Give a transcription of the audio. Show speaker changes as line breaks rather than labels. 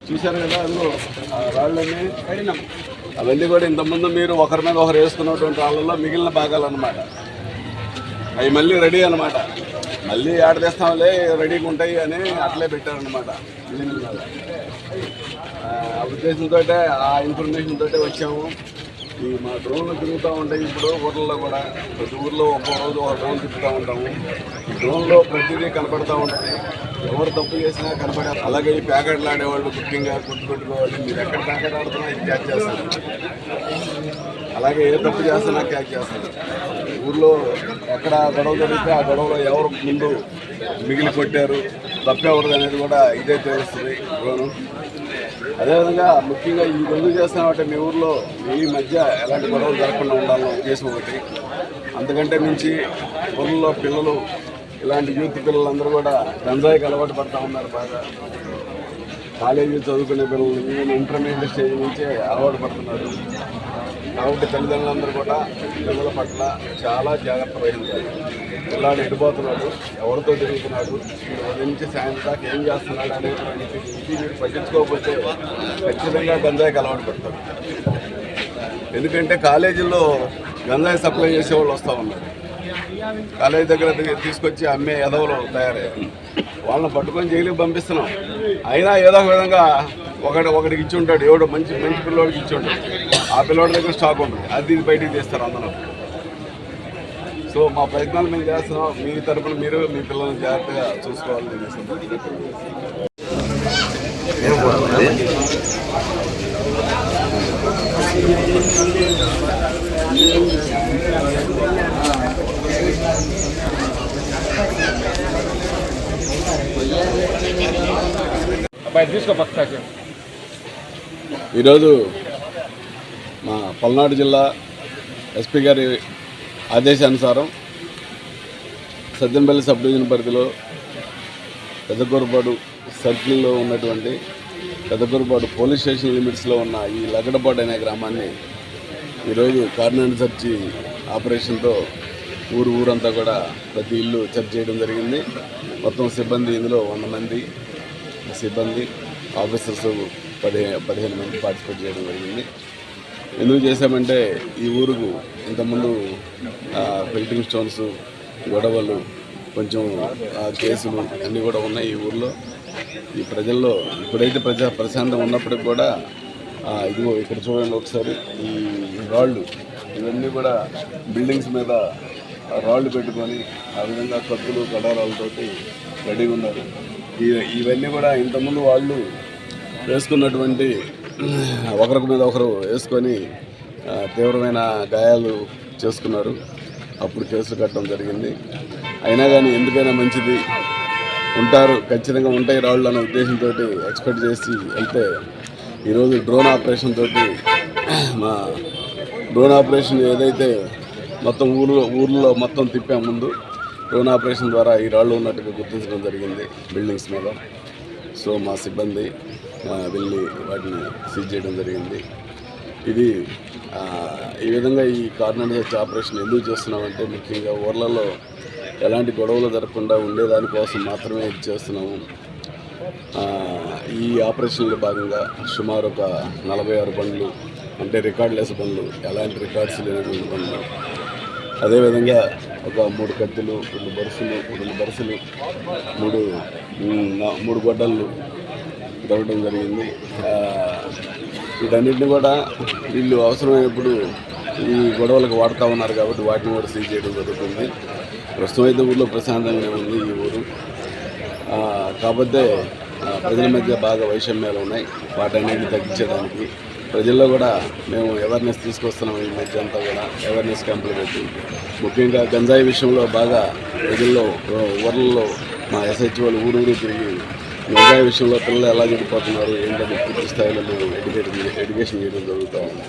చూశారు కదా, అందులో రాళ్ళన్నీ అవన్నీ కూడా ఇంతకుముందు మీరు ఒకరి మీద ఒకరు వేసుకున్నటువంటి రాళ్ళల్లో మిగిలిన భాగాలు అన్నమాట. అవి మళ్ళీ రెడీ అనమాట. మళ్ళీ ఆడ తెస్తాంలే రెడీగా ఉంటాయి అని అట్లే పెట్టారనమాట. ఆ ఉద్దేశంతో ఆ ఇన్ఫర్మేషన్ తోటే వచ్చాము. ఈ మా డ్రోన్లు తిరుగుతూ ఉంటాయి. ఇప్పుడు ఊర్లలో కూడా ప్రతి ఊర్లో ఒక్కో రోజు ఒక డ్రోన్ తిప్పుతూ ఉంటాము. ఈ డ్రోన్లో ప్రతిదీ కనపడుతూ ఉంటుంది. ఎవరు తప్పు చేసినా కనపడే. అలాగే ఈ ప్యాకెట్లు ఆడేవాళ్ళు ముఖ్యంగా గుర్తుపెట్టుకోవాలి. మీరు ఎక్కడ ప్యాకెట్ ఆడుతున్నా ఇది క్యాచ్ చేస్తారు. అలాగే ఏ తప్పు చేస్తున్నా క్యాచ్ చేస్తారు. ఊర్లో ఎక్కడ గొడవ జరిగితే ఆ గొడవలో ఎవరు ముందు మిగిలి కొట్టారు, తప్పెవరదు అనేది కూడా ఇదే తెలుస్తుంది డ్రోను. అదేవిధంగా ముఖ్యంగా ఈ ఎందుకు చేస్తామంటే మీ ఊర్లో ఈ మధ్య ఎలాంటి గొడవలు జరగకుండా ఉండాలని ఉద్దేశం ఒకటి. అంతకంటే మించి ఊర్లో పిల్లలు, ఇలాంటి యూత్ పిల్లలందరూ కూడా గంజాయికి అలవాటు పడుతూ ఉన్నారు. బాగా కాలేజీ చదువుకునే పిల్లలు ఈవెన్ ఇంటర్మీడియట్ స్టేజ్ నుంచే అలవాటు పడుతున్నారు. కాబట్టి తల్లిదండ్రులందరూ కూడా పిల్లల పట్ల చాలా జాగ్రత్త వహించాలి. పిల్లాడు ఎడిపోతున్నాడు, ఎవరితో తిరుగుతున్నాడు, ఉదయం నుంచి సాయంత్రం దాకా ఏం చేస్తున్నాడు అనేది మీరు పట్టించుకోకపోతే ఖచ్చితంగా గంజాయికి అలవాటు పడతారు. ఎందుకంటే కాలేజీల్లో గంజాయి సప్లై చేసేవాళ్ళు వస్తూ ఉన్నారు. కాలేజీ దగ్గర తీసుకొచ్చి అమ్మే ఎదవలు తయారయ్యారు. వాళ్ళని పట్టుకొని జైలుకి పంపిస్తున్నాం. అయినా ఏదో ఒక విధంగా ఒకడికి ఇచ్చి ఉంటాడు, ఎవడో మంచి పిల్లోడికి ఇచ్చి ఉంటాడు. ఆ పిల్లోడి దగ్గర స్టాక్ ఉంటుంది, అది బయటికి తీస్తారు అందరూ. సో మా ప్రయత్నాలు మేము చేస్తున్నాం. మీ తరఫున మీరు మీ పిల్లల్ని జాగ్రత్తగా చూసుకోవాలని ఈరోజు మా పల్నాడు జిల్లా ఎస్పీ గారి ఆదేశానుసారం సద్దెనపల్లి సబ్ డివిజన్ పరిధిలో పెద్దగొరపాడు సర్కిల్లో ఉన్నటువంటి పెద్దగొరపాడు పోలీస్ స్టేషన్ లిమిట్స్లో ఉన్న ఈ లగడపాడు అనే గ్రామాన్ని ఈరోజు కార్నర్ సెర్చ్ ఆపరేషన్తో ఊరంతా కూడా ప్రతి ఇల్లు సెర్చ్ చేయడం జరిగింది. మొత్తం సిబ్బంది ఇందులో 100 మంది సిబ్బంది ఆఫీసర్స్ 15 మంది పార్టిసిపేట్ చేయడం జరిగింది. ఎందుకు చేశామంటే ఈ ఊరుకు ఇంతకుముందు ఫిల్టింగ్ స్టోన్స్, గొడవలు, కొంచెం కేసులు అన్నీ కూడా ఉన్నాయి ఈ ఊర్లో. ఈ ప్రజల్లో ఇప్పుడైతే ప్రశాంతం ఉన్నప్పటికి కూడా ఇదిగో ఇక్కడ చూడండి ఒకసారి, ఈ రాళ్ళు ఇవన్నీ కూడా బిల్డింగ్స్ మీద రాళ్ళు పెట్టుకొని ఆ విధంగా కత్తులు కడారాలతోటి రెడీగా ఉన్నారు. ఇవన్నీ కూడా ఇంతకుముందు వాళ్ళు వేసుకున్నటువంటి ఒకరికి మీద ఒకరు వేసుకొని తీవ్రమైన గాయాలు చేసుకున్నారు. అప్పుడు కేసులు కట్టడం జరిగింది. అయినా కానీ ఎందుకైనా మంచిది, ఖచ్చితంగా ఉంటాయి రాళ్ళు అనే ఉద్దేశంతో ఎక్స్పెక్ట్ చేసి వెళ్తే ఈరోజు డ్రోన్ ఆపరేషన్ తోటి మా డ్రోన్ ఆపరేషన్ ఏదైతే మొత్తం ఊర్లో మొత్తం తిప్పే ముందు డ్రోన్ ఆపరేషన్ ద్వారా ఈ రాళ్ళు ఉన్నట్టుగా గుర్తించడం జరిగింది బిల్డింగ్స్ మీద. సో మా సిబ్బంది వెళ్ళి వాటిని సీజ్ చేయడం జరిగింది. ఇది ఈ విధంగా ఈ కార్నర్ సెర్చ్ ఆపరేషన్ ఎందుకు చేస్తున్నామంటే ముఖ్యంగా ఊర్లలో ఎలాంటి గొడవలు జరగకుండా ఉండేదానికోసం మాత్రమే ఇది చేస్తున్నాము. ఈ ఆపరేషన్లో భాగంగా సుమారు ఒక 46 బండ్లు, అంటే రికార్డులెస్ బండ్లు, ఎలాంటి రికార్డ్స్ లేనటువంటి బండ్లు, అదేవిధంగా ఒక 3 కత్తులు, 2 బరుసులు, 3 గొడ్డళ్ళు దొరకడం జరిగింది. వీటన్నిటిని కూడా వీళ్ళు అవసరమైనప్పుడు ఈ గొడవలకు వాడుతూ ఉన్నారు కాబట్టి వాటిని కూడా సీజ్ చేయడం జరుగుతుంది. ప్రస్తుతం అయితే ఊళ్ళో ప్రశాంతంగానే ఉంది ఈ ఊరు. కాకపోతే ప్రజల మధ్య బాగా వైషమ్యాలు ఉన్నాయి. వాటన్నిటిని తగ్గించడానికి ప్రజల్లో కూడా మేము అవేర్నెస్ తీసుకొస్తున్నాం. ఈ మధ్య అంతా కూడా అవేర్నెస్ క్యాంపులు పెట్టి ముఖ్యంగా గంజాయి విషయంలో బాగా ప్రజల్లో ఊర్లలో మా SHOలు ఊరు తిరిగి గంజాయి విషయంలో పిల్లలు ఎలా చెడిపోతున్నారు ఏంటంటే పూర్తి స్థాయిలో మేము ఎడ్యుకేషన్ చేయడం జరుగుతూ ఉంది.